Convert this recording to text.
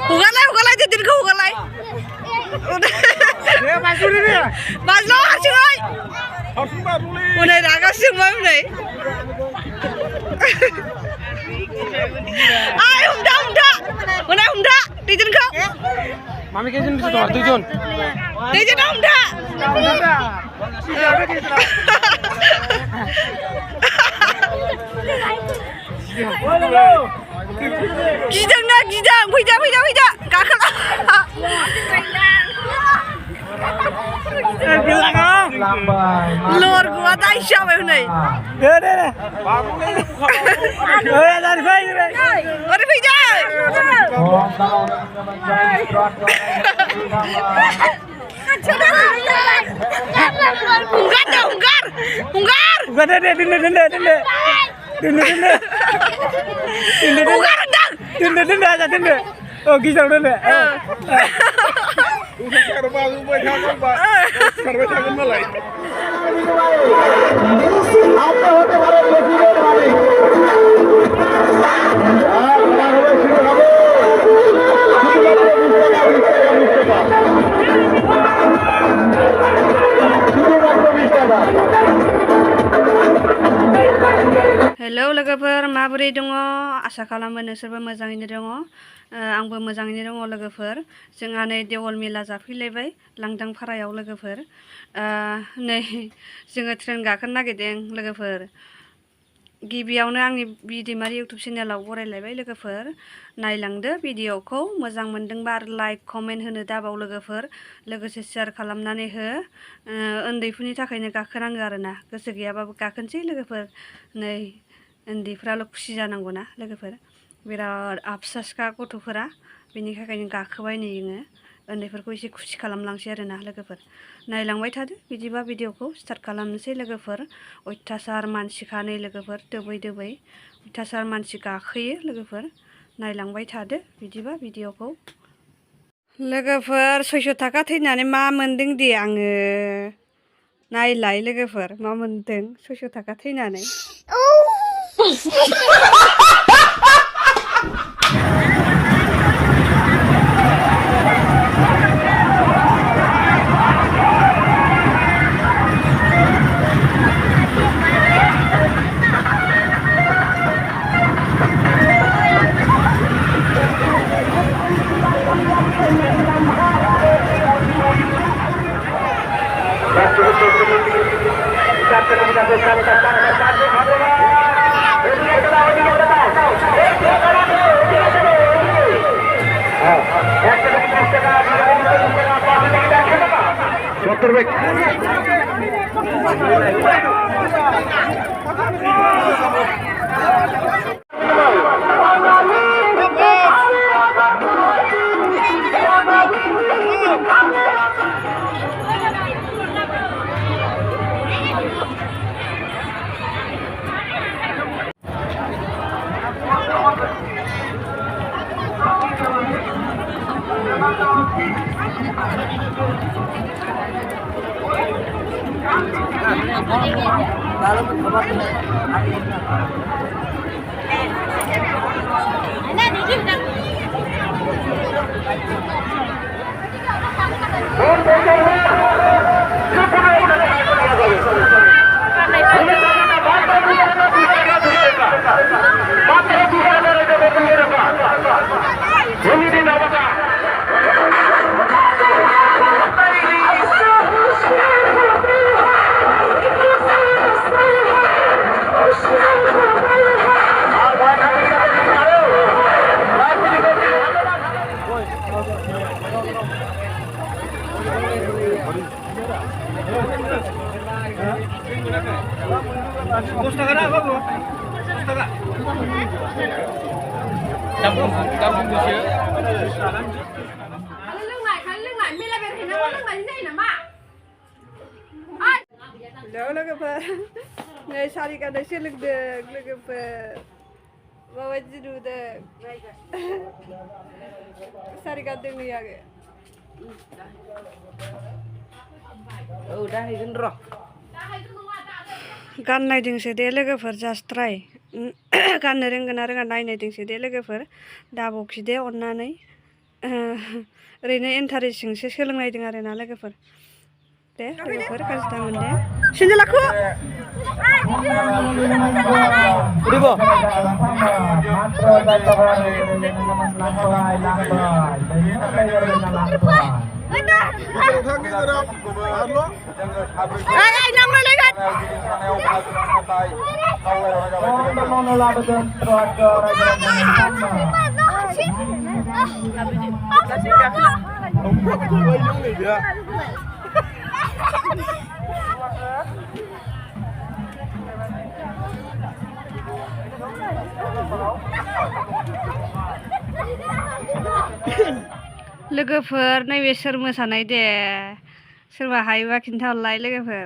Hugalai jadi kau hugalai. Baslo hasilai. Udah raga semua udah. Ayo umda, dijen kau. Mami kejen bisa tuh tujuan. Dijen umda. Gijang, pijak, kakak. Luar gua tak siapa ini. Deh. Dari pijak. Dari pijak. Unggar. Dende. Oh, gisang dende. Hello logoफोर माबोरै दङ आसा खालामो नोंसोरबो मोजाङैनो दङ आंबो मोजाङैनो दङ लोगोफोर जोंहा नै देवल मेला जाफैलायबाय लांदां फारायाव लोगोफोर नै जोङो ट्रेन गाखोनो नागिरदों लोगोफोर गिबियावनो आंनि बिदिमारि इउटिउब चेनेलाव बरायलायबाय लोगोफोर नायलांदो भिडिअखौ मोजां मोनदोंबा आरो लाइक कमेन्ट होनो दाबाव लोगोफोर लोगोसे शेयार खालामनानै हो उन्दैफोरनि थाखायनो गाखोनांगौ आरोना गोसो गैयाबाबो गाखोनोसै लोगोफोर नै उन्दैफ्राल' खुसि जानांगौना लोगोफोर बिराद आफसासखा गथ'फोरा बेनि थाखायनो गाखोबाय नै जोङो उन्दैफोरखौ एसे खुसि खालामलांसै आरोना लोगोफोर नायलांबाय थादो बिदिबा भिडिअखौ स्टार्ट खालामनोसै लोगोफोर अयथासार मानसिखा नै लोगोफोर दोबै अयथासार मानसि गाखोयो लोगोफोर नायलांबाय थादो बिदिबा भिडिअखौ लोगोफोर 600 थाखा थैनानै मा मोनदों दे आङो नायलाय लोगोफोर मा मोनदों 600 थाखा थैनानै Logoफोर नै सारि गाननायसो लोगोफोर माबायदि नुदों सारि गानदों नै आङो औ दा हैगोन र' गाननायदोंसो दे लोगोफोर जास्ट ट्राइ गाननो रोंगोन ना रोङा नायनायदोंसो दे लोगोफोर दाबावखि दे अननानै ओरैनो इन्टारेस्टजोंसो सोलोंनायदों आरो ना लोगोफोर दे लोगोफोर गाज्रि दामोन दे सिन्देलाखौ उड़ीबो लोगोफोर नैबे सोर मोसानाय दे सोरबा हायोबा खिन्थाहरलाय लोगोफोर